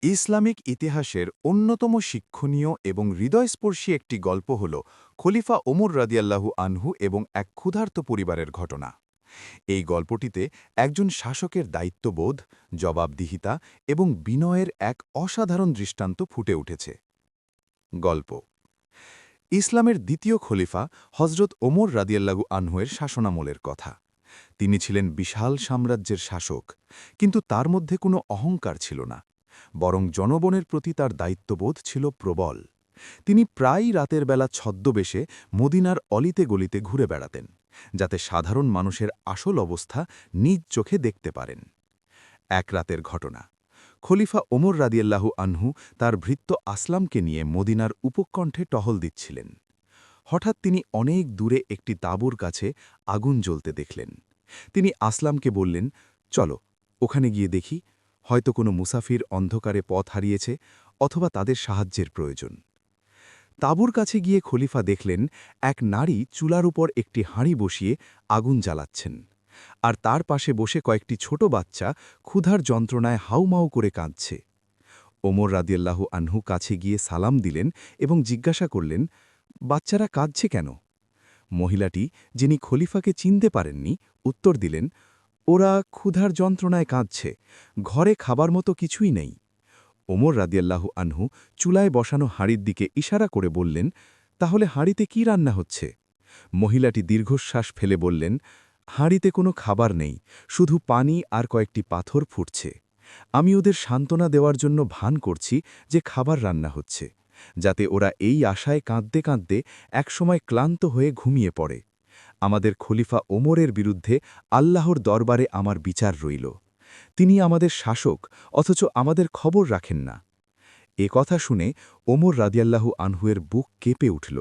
Islamic ইতিহাসের অন্যতম শিক্ষণীয় এবং হৃদয়স্পর্শী একটি গল্প হল খলিফা ওমর রাদিয়াল্লাহু আনহু এবং এক ক্ষুধার্ত পরিবারের ঘটনা। এই গল্পটিতে একজন শাসকের দায়িত্ববোধ, জবাবদিহিতা এবং বিনয়ের এক অসাধারণ দৃষ্টান্ত ফুটে উঠেছে। গল্প ইসলামের দ্বিতীয় খলিফা হজরত ওমর রাদিয়াল্লাহু আনহুয়ের শাসনামলের কথা। তিনি ছিলেন বিশাল সাম্রাজ্যের শাসক, কিন্তু তার মধ্যে কোনো অহংকার ছিল না, বরং জনগণের প্রতি তার দায়িত্ববোধ ছিল প্রবল। তিনি প্রায়ই রাতের বেলা ছদ্মবেশে মদিনার অলিতে গলিতে ঘুরে বেড়াতেন, যাতে সাধারণ মানুষের আসল অবস্থা নিজ চোখে দেখতে পারেন। এক রাতের ঘটনা, খলিফা ওমর রাদিয়াল্লাহু আনহু তার ভৃত্য আসলামকে নিয়ে মদিনার উপকণ্ঠে টহল দিচ্ছিলেন। হঠাৎ তিনি অনেক দূরে একটি তাঁবুর কাছে আগুন জ্বলতে দেখলেন। তিনি আসলামকে বললেন, চলো ওখানে গিয়ে দেখি, হয়তো কোনো মুসাফির অন্ধকারে পথ হারিয়েছে অথবা তাদের সাহায্যের প্রয়োজন। তাঁবুর কাছে গিয়ে খলিফা দেখলেন এক নারী চুলার উপর একটি হাঁড়ি বসিয়ে আগুন জ্বালাচ্ছেন, আর তার পাশে বসে কয়েকটি ছোট বাচ্চা ক্ষুধার যন্ত্রণায় হাউমাউ করে কাঁদছে। ওমর রাদিয়াল্লাহু আনহু কাছে গিয়ে সালাম দিলেন এবং জিজ্ঞাসা করলেন, বাচ্চারা কাঁদছে কেন? মহিলাটি, যিনি খলিফাকে চিনতে পারেননি, উত্তর দিলেন, ওরা ক্ষুধার যন্ত্রণায় কাঁদছে, ঘরে খাবার মতো কিছুই নেই। ওমর রাদিয়াল্লাহু আনহু চুলায় বসানো হাঁড়ির দিকে ইশারা করে বললেন, তাহলে হাঁড়িতে কি রান্না হচ্ছে? মহিলাটি দীর্ঘশ্বাস ফেলে বললেন, হাঁড়িতে কোনো খাবার নেই, শুধু পানি আর কয়েকটি পাথর ফুটছে। আমি ওদের সান্ত্বনা দেওয়ার জন্য ভান করছি যে খাবার রান্না হচ্ছে, যাতে ওরা এই আশায় কাঁদতে কাঁদতে একসময় ক্লান্ত হয়ে ঘুমিয়ে পড়ে। আমাদের খলিফা ওমরের বিরুদ্ধে আল্লাহর দরবারে আমার বিচার রইল। তিনি আমাদের শাসক, অথচ আমাদের খবর রাখেন না। এ কথা শুনে ওমর রাদিয়াল্লাহু আনহুয়ের বুক কেঁপে উঠল।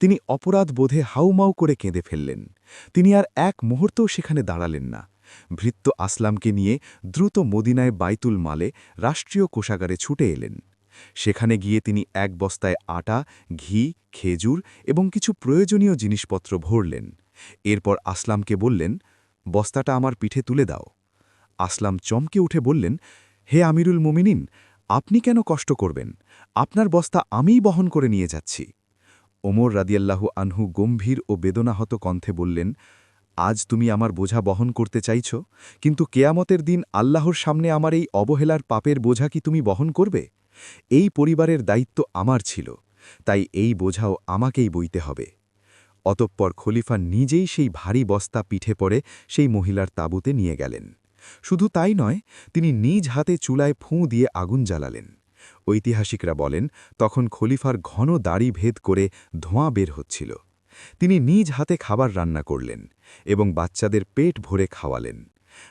তিনি অপরাধ বোধে হাউমাউ করে কেঁদে ফেললেন। তিনি আর এক মুহূর্তও সেখানে দাঁড়ালেন না। ভৃত্য আসলামকে নিয়ে দ্রুত মদিনায় বাইতুল মালে রাষ্ট্রীয় কোষাগারে ছুটে এলেন। সেখানে গিয়ে তিনি এক বস্তায় আটা, ঘি, খেজুর এবং কিছু প্রয়োজনীয় জিনিসপত্র ভরলেন। এরপর আসলামকে বললেন, বস্তাটা আমার পিঠে তুলে দাও। আসলাম চমকে উঠে বললেন, হে আমিরুল মুমিনিন, আপনি কেন কষ্ট করবেন? আপনার বস্তা আমিই বহন করে নিয়ে যাচ্ছি। ওমর রাদিয়াল্লাহু আনহু গম্ভীর ও বেদনাহত কণ্ঠে বললেন, আজ তুমি আমার বোঝা বহন করতে চাইছ, কিন্তু কেয়ামতের দিন আল্লাহর সামনে আমার এই অবহেলার পাপের বোঝা কি তুমি বহন করবে? এই পরিবারের দায়িত্ব আমার ছিল, তাই এই বোঝাও আমাকেই বইতে হবে। অতঃপর খলিফা নিজেই সেই ভারী বস্তা পিঠে পড়ে সেই মহিলার তাঁবুতে নিয়ে গেলেন। শুধু তাই নয়, তিনি নিজ হাতে চুলায় ফুঁ দিয়ে আগুন জ্বালালেন। ঐতিহাসিকরা বলেন, তখন খলিফার ঘন দাড়ি ভেদ করে ধোঁয়া বের হচ্ছিল। তিনি নিজ হাতে খাবার রান্না করলেন এবং বাচ্চাদের পেট ভরে খাওয়ালেন।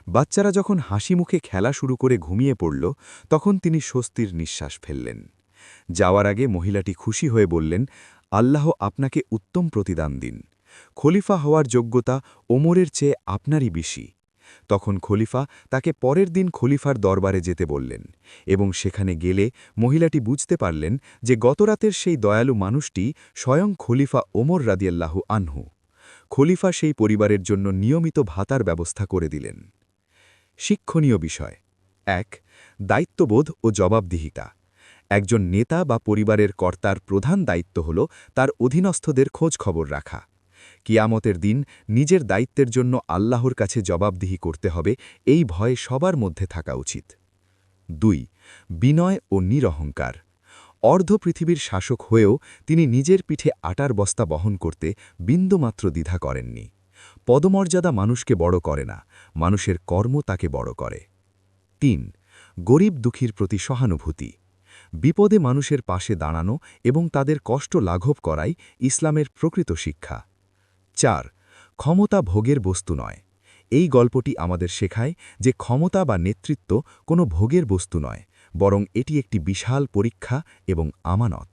বাচ্চারা যখন হাসি মুখে খেলা শুরু করে ঘুমিয়ে পড়ল, তখন তিনি স্বস্তির নিঃশ্বাস ফেললেন। যাওয়ার আগে মহিলাটি খুশি হয়ে বললেন, আল্লাহ আপনাকে উত্তম প্রতিদান দিন। খলিফা হওয়ার যোগ্যতা ওমরের চেয়ে আপনারই বেশি। তখন খলিফা তাকে পরের দিন খলিফার দরবারে যেতে বললেন, এবং সেখানে গেলে মহিলাটি বুঝতে পারলেন যে গতরাতের সেই দয়ালু মানুষটি স্বয়ং খলিফা ওমর রাদিয়াল্লাহু আনহু। খলিফা সেই পরিবারের জন্য নিয়মিত ভাতার ব্যবস্থা করে দিলেন। শিক্ষণীয় বিষয় ১. দায়িত্ববোধ ও জবাবদিহিতা। একজন নেতা বা পরিবারের কর্তার প্রধান দায়িত্ব হল তার অধীনস্থদের খোঁজ খবর রাখা। কিয়ামতের দিন নিজের দায়িত্বের জন্য আল্লাহর কাছে জবাবদিহি করতে হবে, এই ভয় সবার মধ্যে থাকা উচিত। ২. বিনয় ও নিরহংকার। অর্ধ পৃথিবীর শাসক হয়েও তিনি নিজের পিঠে আটার বস্তা বহন করতে বিন্দুমাত্র দ্বিধা করেননি। পদমর্যাদা মানুষকে বড় করে না, মানুষের কর্ম তাকে বড় করে। ৩. গরিব দুঃখীর প্রতি সহানুভূতি। বিপদে মানুষের পাশে দাঁড়ানো এবং তাদের কষ্ট লাঘব করাই ইসলামের প্রকৃত শিক্ষা। ৪. ক্ষমতা ভোগের বস্তু নয়। এই গল্পটি আমাদের শেখায় যে ক্ষমতা বা নেতৃত্ব কোনো ভোগের বস্তু নয়, বরং এটি একটি বিশাল পরীক্ষা এবং আমানত।